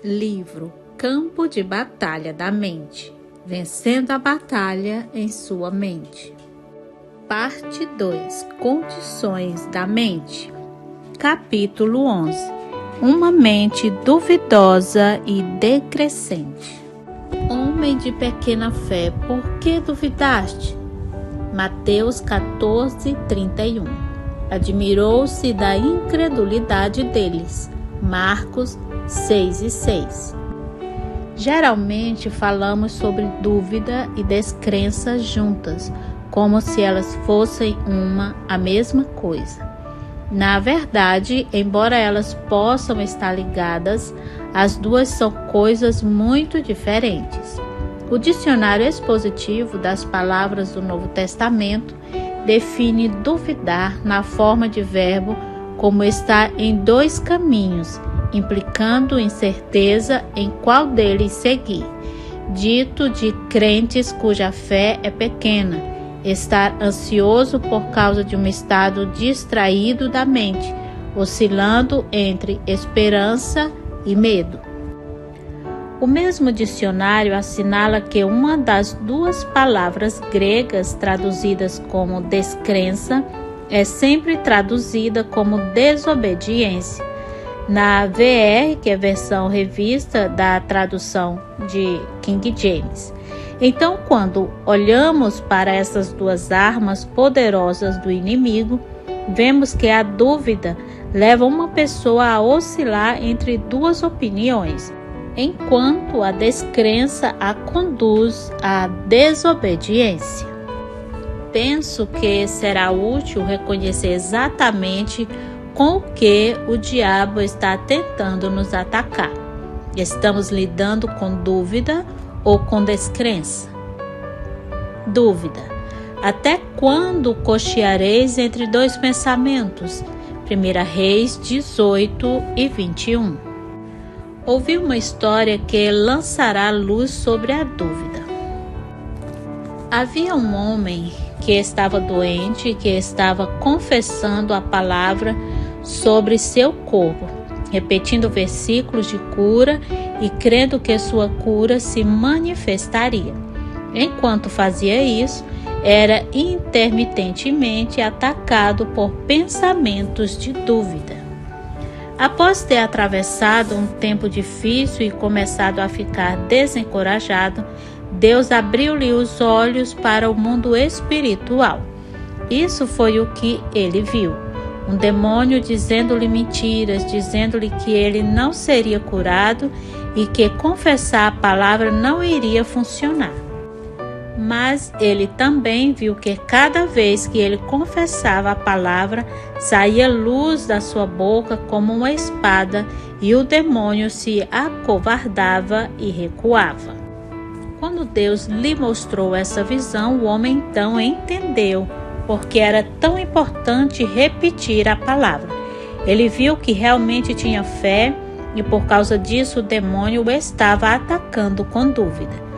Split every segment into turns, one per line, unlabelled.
Livro Campo de Batalha da Mente, Vencendo a Batalha em Sua Mente. Parte 2. Condições da Mente. Capítulo 11. Uma mente duvidosa e decrescente. Homem de pequena fé, por que duvidaste? Mateus 14:31. Admirou-se da incredulidade deles. Marcos 6:6. Geralmente falamos sobre dúvida e descrença juntas, como se elas fossem a mesma coisa. Na verdade, embora elas possam estar ligadas, as duas são coisas muito diferentes. O dicionário expositivo das palavras do Novo Testamento define duvidar na forma de verbo como estar em dois caminhos, implicando incerteza em qual deles seguir. Dito de crentes cuja fé é pequena, estar ansioso por causa de um estado distraído da mente, oscilando entre esperança e medo. O mesmo dicionário assinala que uma das duas palavras gregas traduzidas como descrença é sempre traduzida como desobediência. Na VR, que é a versão revista da tradução de King James. Então, quando olhamos para essas duas armas poderosas do inimigo, vemos que a dúvida leva uma pessoa a oscilar entre duas opiniões, enquanto a descrença a conduz à desobediência. Penso que será útil reconhecer exatamente com o que o diabo está tentando nos atacar. Estamos lidando com dúvida ou com descrença? Dúvida. Até quando cocheareis entre dois pensamentos? 1 Reis 18:21. Ouvi uma história que lançará luz sobre a dúvida. Havia um homem que estava doente e que estava confessando a palavra sobre seu corpo, repetindo versículos de cura e crendo que sua cura se manifestaria. Enquanto fazia isso, era intermitentemente atacado por pensamentos de dúvida. Após ter atravessado um tempo difícil e começado a ficar desencorajado, Deus abriu-lhe os olhos para o mundo espiritual. Isso foi o que ele viu. Um demônio dizendo-lhe mentiras, dizendo-lhe que ele não seria curado e que confessar a palavra não iria funcionar. Mas ele também viu que cada vez que ele confessava a palavra, saía luz da sua boca como uma espada e o demônio se acovardava e recuava. Quando Deus lhe mostrou essa visão, o homem então entendeu porque era tão importante repetir a palavra. Ele viu que realmente tinha fé e por causa disso o demônio o estava atacando com dúvida.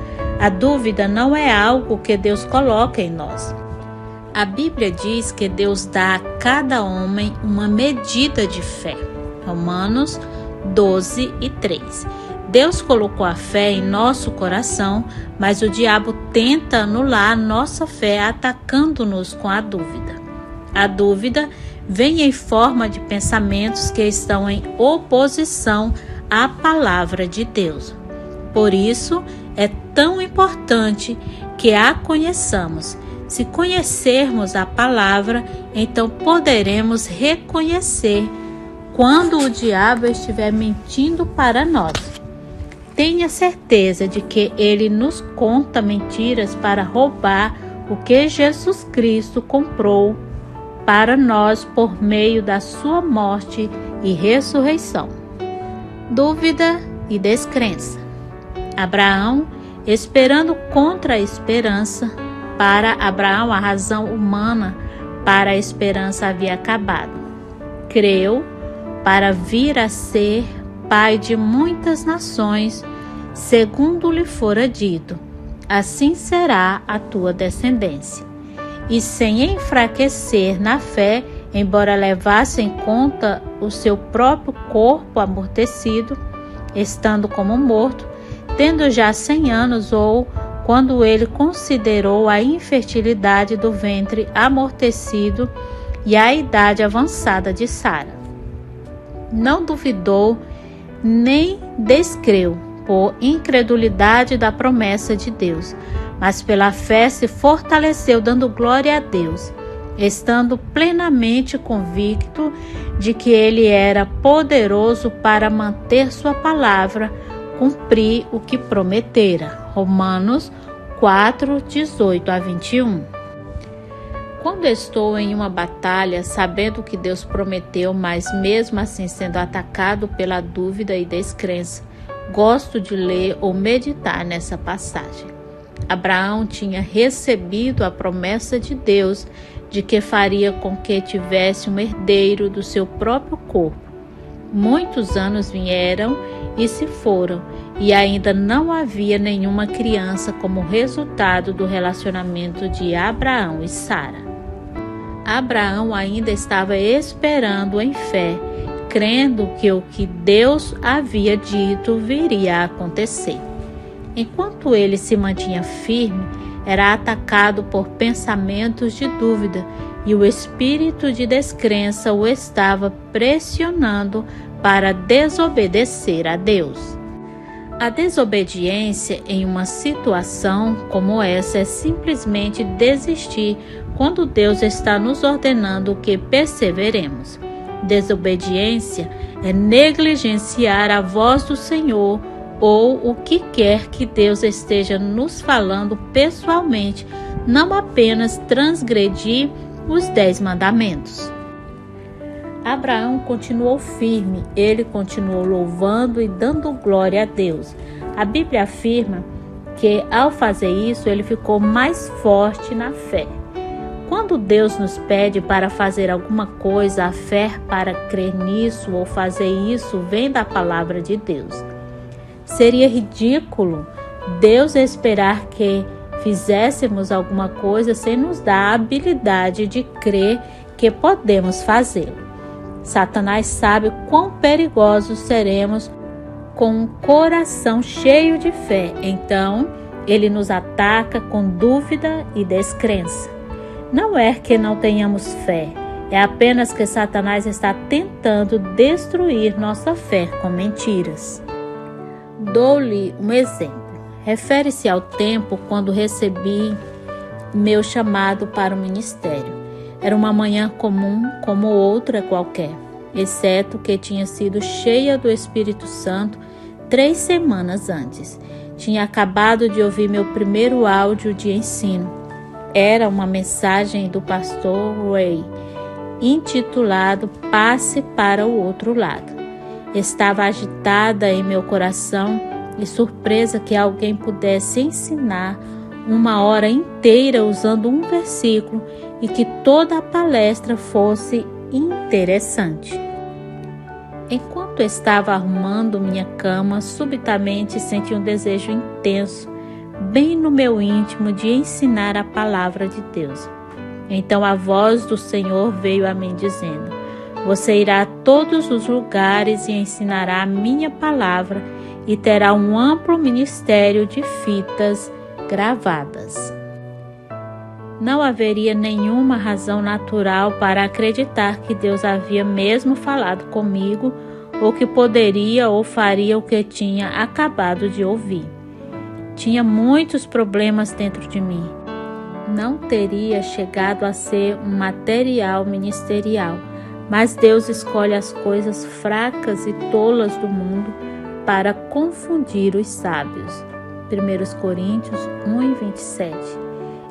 A dúvida não é algo que Deus coloca em nós. A Bíblia diz que Deus dá a cada homem uma medida de fé. Romanos 12:3. Deus colocou a fé em nosso coração, mas o diabo tenta anular nossa fé atacando-nos com a dúvida. A dúvida vem em forma de pensamentos que estão em oposição à palavra de Deus. Por isso, é tão importante que a conheçamos. Se conhecermos a palavra, então poderemos reconhecer quando o diabo estiver mentindo para nós. Tenha certeza de que ele nos conta mentiras para roubar o que Jesus Cristo comprou para nós por meio da sua morte e ressurreição. Dúvida e descrença. Abraão, esperando contra a esperança, para Abraão a razão humana para a esperança havia acabado. Creu para vir a ser pai de muitas nações, segundo lhe fora dito, assim será a tua descendência. E sem enfraquecer na fé, embora levasse em conta o seu próprio corpo amortecido, estando como morto, tendo já 100 anos, ou quando ele considerou a infertilidade do ventre amortecido e a idade avançada de Sara. Não duvidou nem descreu por incredulidade da promessa de Deus, mas pela fé se fortaleceu, dando glória a Deus, estando plenamente convicto de que ele era poderoso para manter sua palavra, cumprir o que prometera. Romanos 4, 18 a 21. Quando estou em uma batalha, sabendo que Deus prometeu, mas mesmo assim sendo atacado pela dúvida e descrença, gosto de ler ou meditar nessa passagem. Abraão tinha recebido a promessa de Deus de que faria com que tivesse um herdeiro do seu próprio corpo. Muitos anos vieram e se foram, e ainda não havia nenhuma criança como resultado do relacionamento de Abraão e Sara. Abraão ainda estava esperando em fé, crendo que o que Deus havia dito viria a acontecer. Enquanto ele se mantinha firme, era atacado por pensamentos de dúvida, e o espírito de descrença o estava pressionando para desobedecer a Deus. A desobediência em uma situação como essa é simplesmente desistir quando Deus está nos ordenando que perseveremos. Desobediência é negligenciar a voz do Senhor ou o que quer que Deus esteja nos falando pessoalmente, não apenas transgredir os 10 mandamentos. Abraão continuou firme, ele continuou louvando e dando glória a Deus. A Bíblia afirma que ao fazer isso ele ficou mais forte na fé. Quando Deus nos pede para fazer alguma coisa, a fé para crer nisso ou fazer isso vem da palavra de Deus. Seria ridículo Deus esperar que fizéssemos alguma coisa sem nos dar a habilidade de crer que podemos fazê-lo. Satanás sabe quão perigosos seremos com um coração cheio de fé, então ele nos ataca com dúvida e descrença. Não é que não tenhamos fé, é apenas que Satanás está tentando destruir nossa fé com mentiras. Dou-lhe um exemplo. Refere-se ao tempo quando recebi meu chamado para o ministério. Era uma manhã comum como outra qualquer, exceto que tinha sido cheia do Espírito Santo 3 semanas antes. Tinha acabado de ouvir meu primeiro áudio de ensino. Era uma mensagem do pastor Ray, intitulado Passe para o Outro Lado. Estava agitada em meu coração e surpresa que alguém pudesse ensinar 1 hora inteira usando um versículo e que toda a palestra fosse interessante. Enquanto estava arrumando minha cama, subitamente senti um desejo intenso, bem no meu íntimo, de ensinar a palavra de Deus. Então a voz do Senhor veio a mim dizendo: você irá a todos os lugares e ensinará a minha palavra e terá um amplo ministério de fitas gravadas. Não haveria nenhuma razão natural para acreditar que Deus havia mesmo falado comigo ou que poderia ou faria o que tinha acabado de ouvir. Tinha muitos problemas dentro de mim. Não teria chegado a ser um material ministerial, mas Deus escolhe as coisas fracas e tolas do mundo para confundir os sábios. 1 Coríntios 1:27.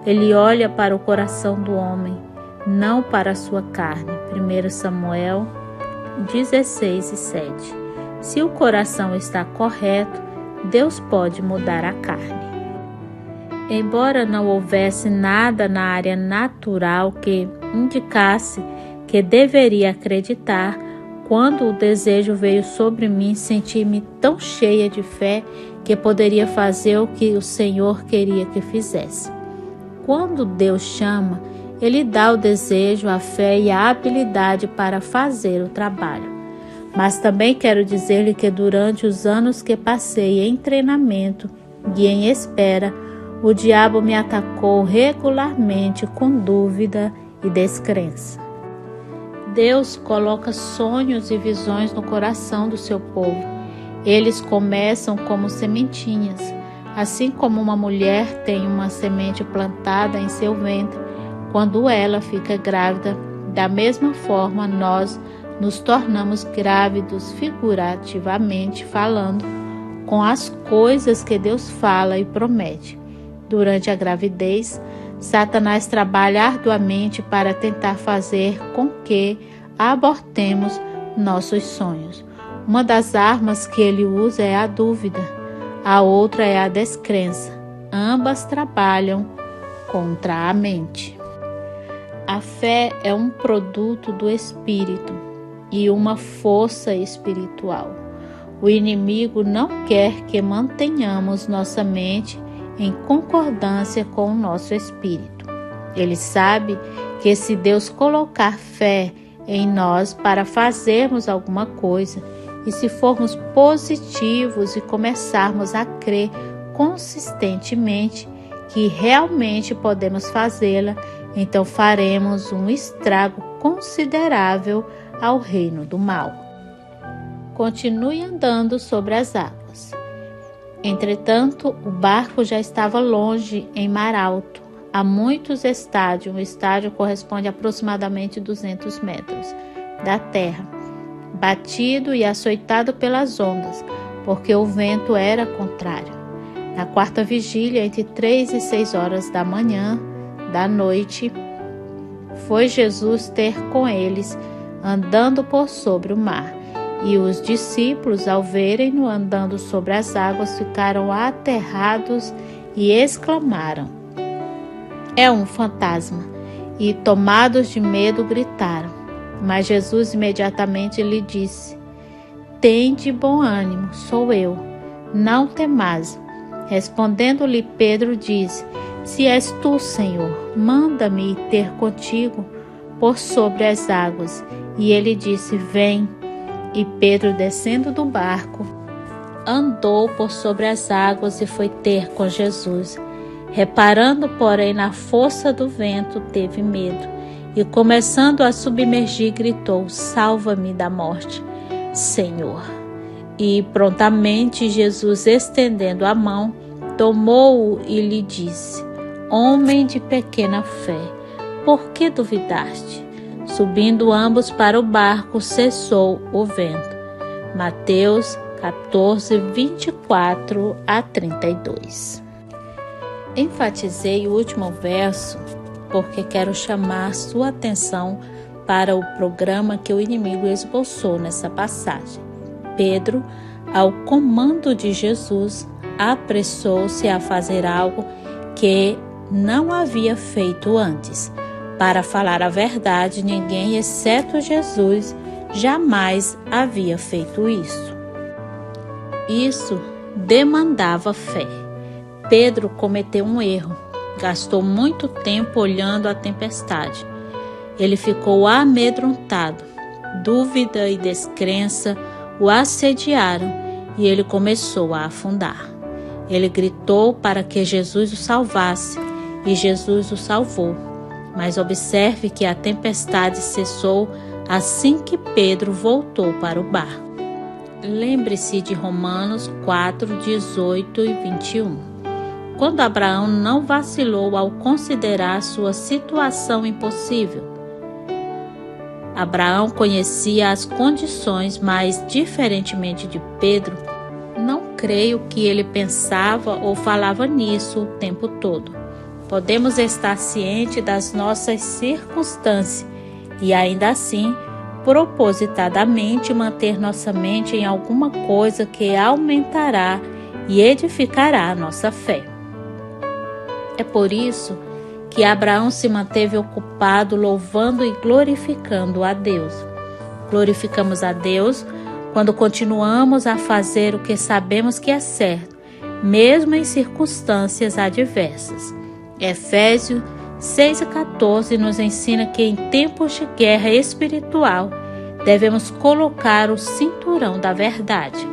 Ele olha para o coração do homem, não para a sua carne. 1 Samuel 16:7. Se o coração está correto, Deus pode mudar a carne. Embora não houvesse nada na área natural que indicasse que deveria acreditar, quando o desejo veio sobre mim, senti-me tão cheia de fé que poderia fazer o que o Senhor queria que fizesse. Quando Deus chama, Ele dá o desejo, a fé e a habilidade para fazer o trabalho. Mas também quero dizer-lhe que durante os anos que passei em treinamento e em espera, o diabo me atacou regularmente com dúvida e descrença. Deus coloca sonhos e visões no coração do seu povo. Eles começam como sementinhas. Assim como uma mulher tem uma semente plantada em seu ventre, quando ela fica grávida, da mesma forma nós nos tornamos grávidos figurativamente falando, com as coisas que Deus fala e promete. Durante a gravidez, Satanás trabalha arduamente para tentar fazer com que abortemos nossos sonhos. Uma das armas que ele usa é a dúvida, a outra é a descrença. Ambas trabalham contra a mente. A fé é um produto do Espírito e uma força espiritual. O inimigo não quer que mantenhamos nossa mente em concordância com o nosso espírito. Ele sabe que se Deus colocar fé em nós para fazermos alguma coisa, e se formos positivos e começarmos a crer consistentemente que realmente podemos fazê-la, então faremos um estrago considerável ao reino do mal. Continue andando sobre as águas. Entretanto, o barco já estava longe em mar alto, a muitos estádios. Um estádio corresponde a aproximadamente 200 metros da terra, batido e açoitado pelas ondas, porque o vento era contrário. Na quarta vigília, entre 3 e 6 horas da manhã, da noite, foi Jesus ter com eles, andando por sobre o mar. E os discípulos, ao verem-no andando sobre as águas, ficaram aterrados e exclamaram: "É um fantasma!" E, tomados de medo, gritaram. Mas Jesus imediatamente lhe disse: "Tende bom ânimo, sou eu, não temais." Respondendo-lhe Pedro, disse: "Se és tu, Senhor, manda-me ir ter contigo por sobre as águas." E ele disse: "Vem." E Pedro, descendo do barco, andou por sobre as águas e foi ter com Jesus. Reparando, porém, na força do vento, teve medo e, começando a submergir, gritou: "Salva-me da morte, Senhor." E prontamente Jesus, estendendo a mão, tomou-o e lhe disse: "Homem de pequena fé, por que duvidaste?" Subindo ambos para o barco, cessou o vento. Mateus 14, 24 a 32. Enfatizei o último verso porque quero chamar sua atenção para o programa que o inimigo esboçou nessa passagem. Pedro, ao comando de Jesus, apressou-se a fazer algo que não havia feito antes. Para falar a verdade, ninguém, exceto Jesus, jamais havia feito isso. Isso demandava fé. Pedro cometeu um erro. Gastou muito tempo olhando a tempestade. Ele ficou amedrontado. Dúvida e descrença o assediaram e ele começou a afundar. Ele gritou para que Jesus o salvasse e Jesus o salvou. Mas observe que a tempestade cessou assim que Pedro voltou para o barco. Lembre-se de Romanos 4, 18 e 21. Quando Abraão não vacilou ao considerar sua situação impossível. Abraão conhecia as condições, mas, diferentemente de Pedro, não creio que ele pensava ou falava nisso o tempo todo. Podemos estar cientes das nossas circunstâncias e, ainda assim, propositadamente manter nossa mente em alguma coisa que aumentará e edificará a nossa fé. É por isso que Abraão se manteve ocupado louvando e glorificando a Deus. Glorificamos a Deus quando continuamos a fazer o que sabemos que é certo, mesmo em circunstâncias adversas. Efésios 6 e 14 nos ensina que em tempos de guerra espiritual devemos colocar o cinturão da verdade.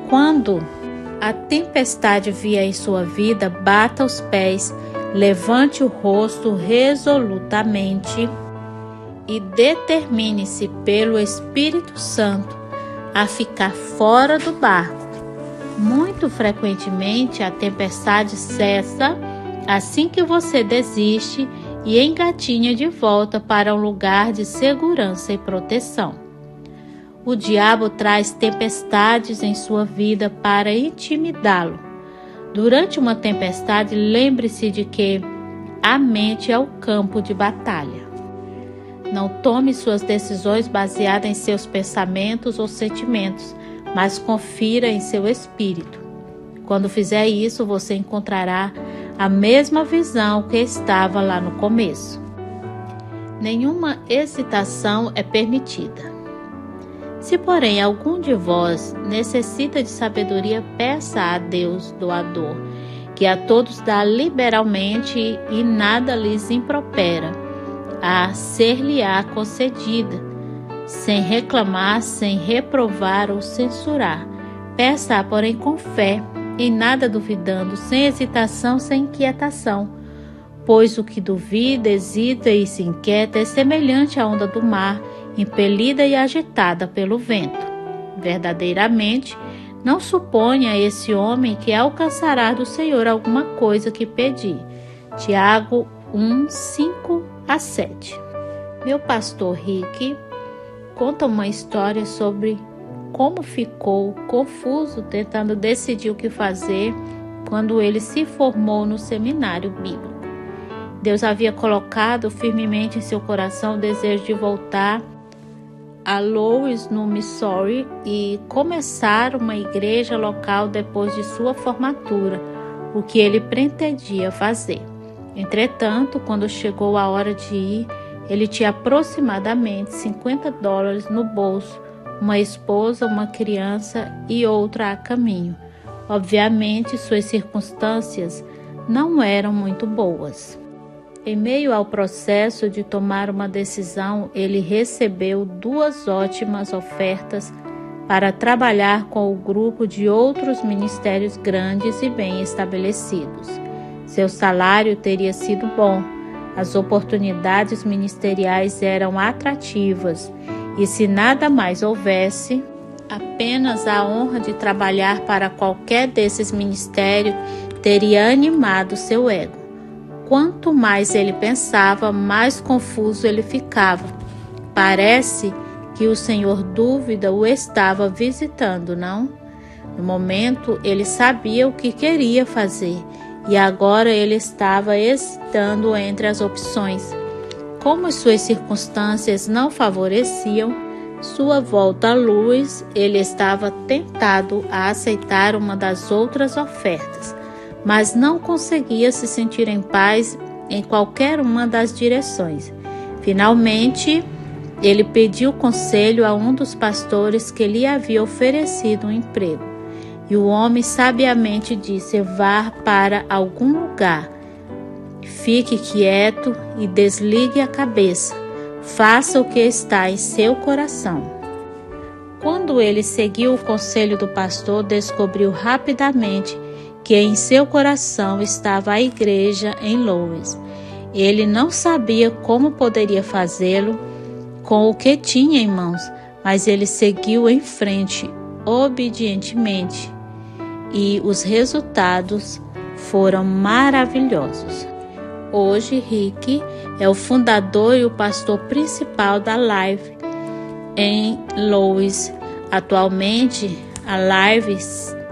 Quando a tempestade vier em sua vida, bata os pés, levante o rosto resolutamente e determine-se pelo Espírito Santo a ficar fora do barco. Muito frequentemente a tempestade cessa assim que você desiste e engatinha de volta para um lugar de segurança e proteção. O diabo traz tempestades em sua vida para intimidá-lo. Durante uma tempestade, lembre-se de que a mente é o campo de batalha. Não tome suas decisões baseadas em seus pensamentos ou sentimentos, mas confira em seu espírito. Quando fizer isso, você encontrará a mesma visão que estava lá no começo. Nenhuma hesitação é permitida. Se, porém, algum de vós necessita de sabedoria, peça a Deus doador, que a todos dá liberalmente e nada lhes impropera, a ser-lhe-á concedida, sem reclamar, sem reprovar ou censurar. Peça, porém, com fé, em nada duvidando, sem hesitação, sem inquietação, pois o que duvida, hesita e se inquieta é semelhante à onda do mar, impelida e agitada pelo vento. Verdadeiramente, não suponha esse homem que alcançará do Senhor alguma coisa que pedir. Tiago 1, 5-7. Meu pastor Rick conta uma história sobre como ficou confuso tentando decidir o que fazer quando ele se formou no seminário bíblico. Deus havia colocado firmemente em seu coração o desejo de voltar a Louis, no Missouri, e começar uma igreja local depois de sua formatura, o que ele pretendia fazer. Entretanto, quando chegou a hora de ir, ele tinha aproximadamente $50 no bolso, uma esposa, uma criança e outra a caminho. Obviamente, suas circunstâncias não eram muito boas. Em meio ao processo de tomar uma decisão, ele recebeu 2 ótimas ofertas para trabalhar com o grupo de outros ministérios grandes e bem estabelecidos. Seu salário teria sido bom, as oportunidades ministeriais eram atrativas e, se nada mais houvesse, apenas a honra de trabalhar para qualquer desses ministérios teria animado seu ego. Quanto mais ele pensava, mais confuso ele ficava. Parece que o Senhor Dúvida o estava visitando, não? No momento, ele sabia o que queria fazer e agora ele estava hesitando entre as opções. Como suas circunstâncias não favoreciam sua volta à luz, ele estava tentado a aceitar uma das outras ofertas, mas não conseguia se sentir em paz em qualquer uma das direções. Finalmente, ele pediu conselho a um dos pastores que lhe havia oferecido um emprego. E o homem sabiamente disse: vá para algum lugar, fique quieto e desligue a cabeça. Faça o que está em seu coração. Quando ele seguiu o conselho do pastor, descobriu rapidamente que em seu coração estava a igreja em Louis. Ele não sabia como poderia fazê-lo com o que tinha em mãos, mas ele seguiu em frente obedientemente e os resultados foram maravilhosos. Hoje, Rick é o fundador e o pastor principal da Life em Louis. Atualmente, a Life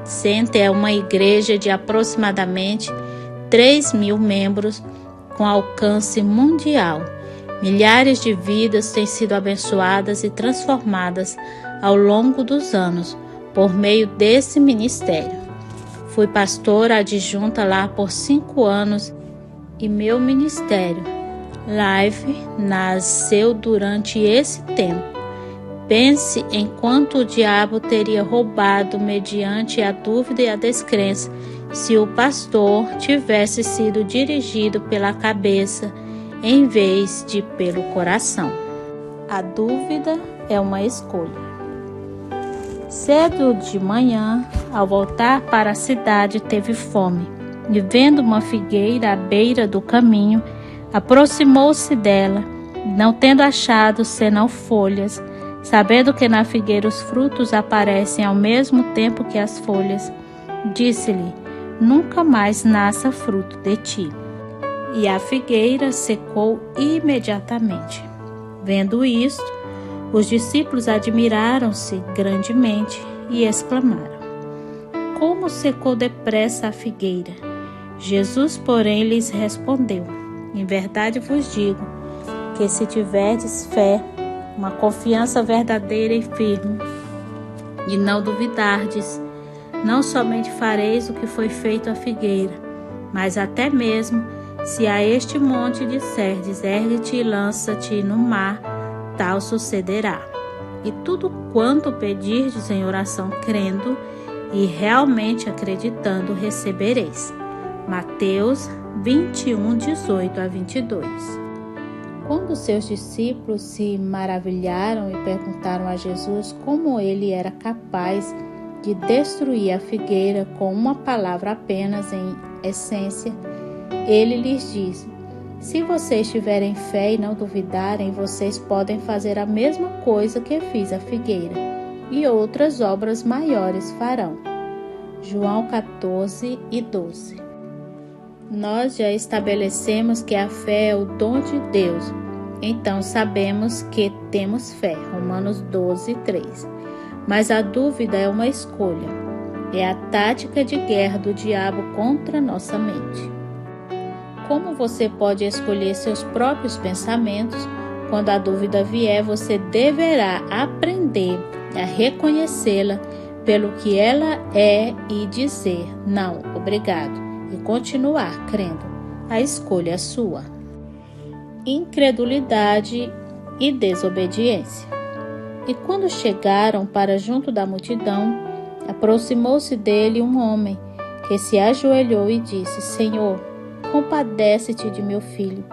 Center é uma igreja de aproximadamente 3.000 membros com alcance mundial. Milhares de vidas têm sido abençoadas e transformadas ao longo dos anos por meio desse ministério. Fui pastora adjunta lá por 5 anos e meu ministério, Life, nasceu durante esse tempo. Pense em quanto o diabo teria roubado mediante a dúvida e a descrença se o pastor tivesse sido dirigido pela cabeça em vez de pelo coração. A dúvida é uma escolha. Cedo de manhã, ao voltar para a cidade, teve fome. E vendo uma figueira à beira do caminho, aproximou-se dela, não tendo achado senão folhas, sabendo que na figueira os frutos aparecem ao mesmo tempo que as folhas, disse-lhe: nunca mais nasça fruto de ti. E a figueira secou imediatamente. Vendo isto, os discípulos admiraram-se grandemente e exclamaram: como secou depressa a figueira! Jesus, porém, lhes respondeu: em verdade vos digo que se tiverdes fé, uma confiança verdadeira e firme, e não duvidardes, não somente fareis o que foi feito à figueira, mas até mesmo, se a este monte disserdes: ergue-te e lança-te no mar, tal sucederá. E tudo quanto pedirdes em oração crendo e realmente acreditando, recebereis. Mateus 21, 18 a 22. Quando seus discípulos se maravilharam e perguntaram a Jesus como ele era capaz de destruir a figueira com uma palavra apenas em essência, ele lhes disse: se vocês tiverem fé e não duvidarem, vocês podem fazer a mesma coisa que fiz à figueira, e outras obras maiores farão. João 14 e 12. Nós já estabelecemos que a fé é o dom de Deus, então sabemos que temos fé. Romanos 12, 3. Mas a dúvida é uma escolha, é a tática de guerra do diabo contra nossa mente. Como você pode escolher seus próprios pensamentos? Quando a dúvida vier, você deverá aprender a reconhecê-la pelo que ela é e dizer: não, obrigado, e continuar crendo. A escolha é sua. Incredulidade e desobediência. E quando chegaram para junto da multidão, aproximou-se dele um homem que se ajoelhou e disse: Senhor, compadece-te de meu filho,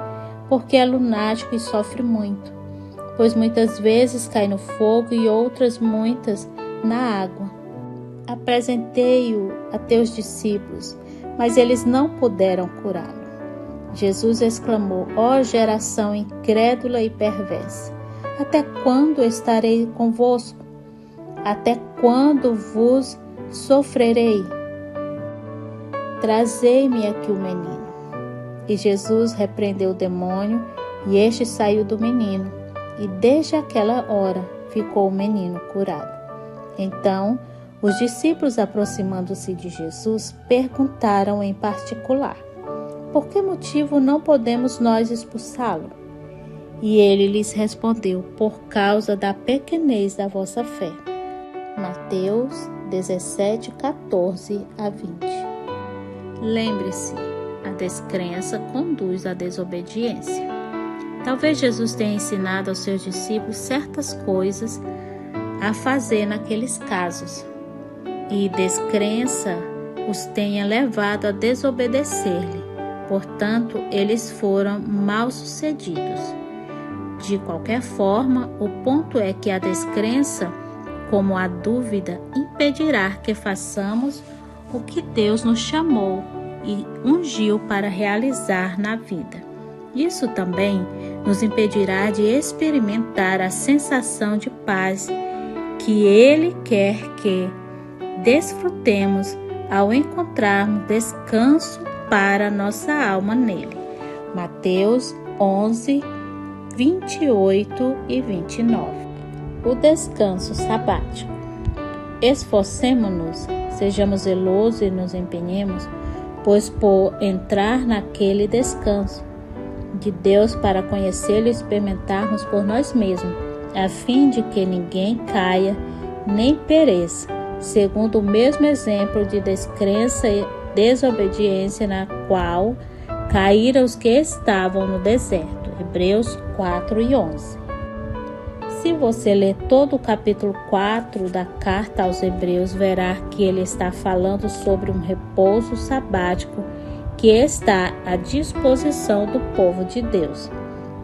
porque é lunático e sofre muito, pois muitas vezes cai no fogo e outras muitas na água. Apresentei-o a teus discípulos, mas eles não puderam curá-lo. Jesus exclamou: ó geração incrédula e perversa, até quando estarei convosco? Até quando vos sofrerei? Trazei-me aqui o menino. E Jesus repreendeu o demônio, e este saiu do menino, e desde aquela hora ficou o menino curado. Então, os discípulos, aproximando-se de Jesus, perguntaram em particular: por que motivo não podemos nós expulsá-lo? E ele lhes respondeu: por causa da pequenez da vossa fé. Mateus 17, 14 a 20. Lembre-se, a descrença conduz à desobediência. Talvez Jesus tenha ensinado aos seus discípulos certas coisas a fazer naqueles casos, e descrença os tenha levado a desobedecer-lhe. Portanto, eles foram mal-sucedidos. De qualquer forma, o ponto é que a descrença, como a dúvida, impedirá que façamos o que Deus nos chamou e ungiu para realizar na vida. Isso também nos impedirá de experimentar a sensação de paz que Ele quer que desfrutemos ao encontrarmos descanso para nossa alma nele. Mateus 11, 28 e 29. O descanso sabático. Esforcemo-nos, sejamos zelosos e nos empenhemos, pois por entrar naquele descanso de Deus para conhecê-lo e experimentarmos por nós mesmos, a fim de que ninguém caia nem pereça, segundo o mesmo exemplo de descrença e desobediência na qual caíram os que estavam no deserto. Hebreus 4 e 11. Se você ler todo o capítulo 4 da carta aos Hebreus, verá que ele está falando sobre um repouso sabático que está à disposição do povo de Deus.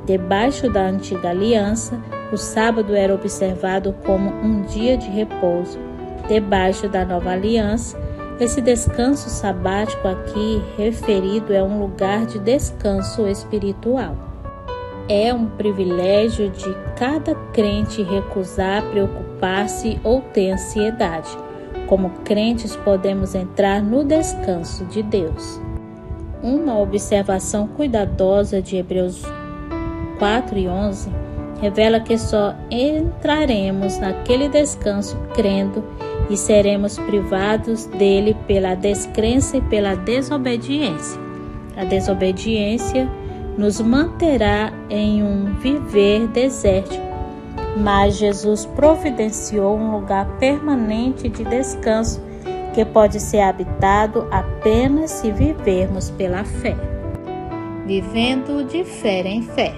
Debaixo da antiga aliança, O sábado era observado como um dia de repouso. Debaixo da nova aliança, esse descanso sabático aqui referido é um lugar de descanso espiritual. É um privilégio de cada crente recusar preocupar-se ou ter ansiedade. Como crentes, podemos entrar no descanso de Deus. Uma observação cuidadosa de Hebreus 4:11 revela que só entraremos naquele descanso crendo e seremos privados dele pela descrença e pela desobediência. A desobediência nos manterá em um viver desértico, mas Jesus providenciou um lugar permanente de descanso que pode ser habitado apenas se vivermos pela fé. Vivendo de fé em fé.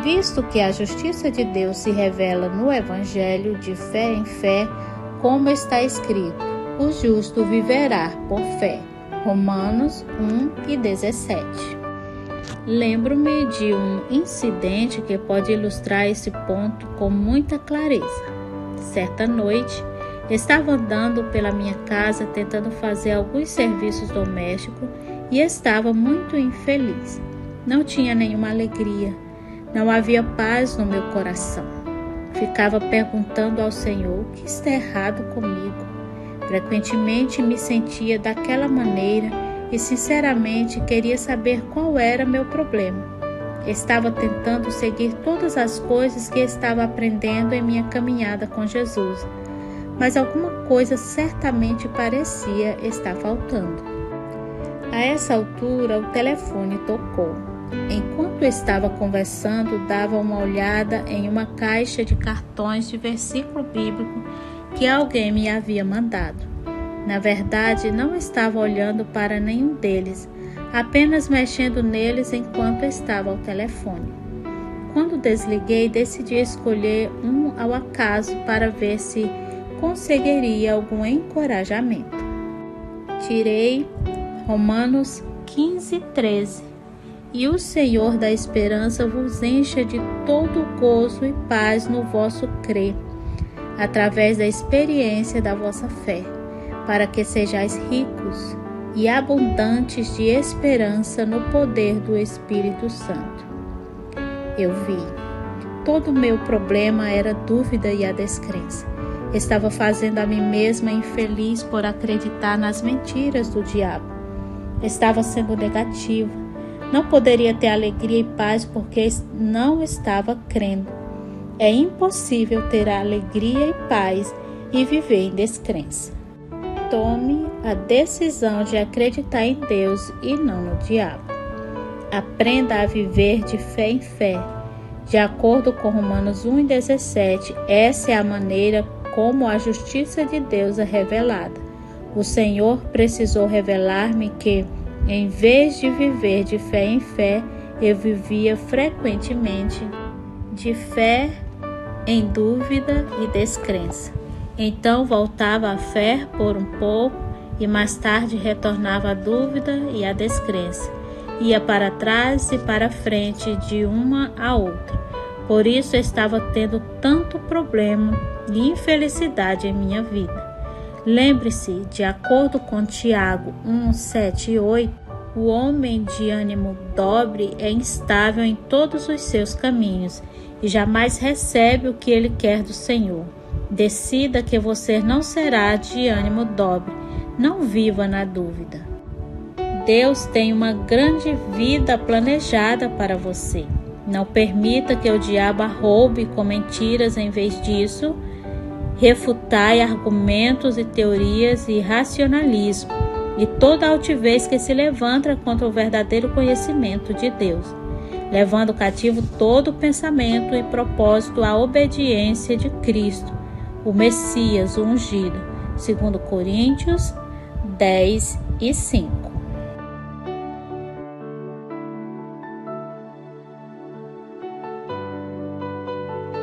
Visto que a justiça de Deus se revela no Evangelho de fé em fé, como está escrito, o justo viverá por fé. Romanos 1:17. Lembro-me de um incidente que pode ilustrar esse ponto com muita clareza. Certa noite, estava andando pela minha casa tentando fazer alguns serviços domésticos e estava muito infeliz. Não tinha nenhuma alegria, não havia paz no meu coração. Ficava perguntando ao Senhor o que está errado comigo. Frequentemente me sentia daquela maneira e sinceramente queria saber qual era meu problema. Estava tentando seguir todas as coisas que estava aprendendo em minha caminhada com Jesus, mas alguma coisa certamente parecia estar faltando. A essa altura, o telefone tocou. Enquanto estava conversando, dava uma olhada em uma caixa de cartões de versículo bíblico que alguém me havia mandado. Na verdade, não estava olhando para nenhum deles, apenas mexendo neles enquanto estava ao telefone. Quando desliguei, decidi escolher um ao acaso para ver se conseguiria algum encorajamento. Tirei Romanos 15:13. E o Senhor da esperança vos encha de todo gozo e paz no vosso crer, através da experiência da vossa fé, para que sejais ricos e abundantes de esperança no poder do Espírito Santo. Eu vi. Todo o meu problema era dúvida e a descrença. Estava fazendo a mim mesma infeliz por acreditar nas mentiras do diabo. Estava sendo negativa. Não poderia ter alegria e paz porque não estava crendo. É impossível ter alegria e paz e viver em descrença. Tome a decisão de acreditar em Deus e não no diabo. Aprenda a viver de fé em fé. De acordo com Romanos 1:17, essa é a maneira como a justiça de Deus é revelada. O Senhor precisou revelar-me que, em vez de viver de fé em fé, eu vivia frequentemente de fé em dúvida e descrença. Então voltava à fé por um pouco e mais tarde retornava à dúvida e à descrença. Ia para trás e para frente de uma a outra. Por isso estava tendo tanto problema e infelicidade em minha vida. Lembre-se, de acordo com Tiago 1:7 e 8, o homem de ânimo dobre é instável em todos os seus caminhos e jamais recebe o que ele quer do Senhor. Decida que você não será de ânimo dobre, não viva na dúvida. Deus tem uma grande vida planejada para você. Não permita que o diabo a roube com mentiras. Em vez disso, refutai argumentos e teorias e racionalismo e toda altivez que se levanta contra o verdadeiro conhecimento de Deus, levando cativo todo pensamento e propósito à obediência de Cristo, o Messias, o ungido, 2 Coríntios 10:5.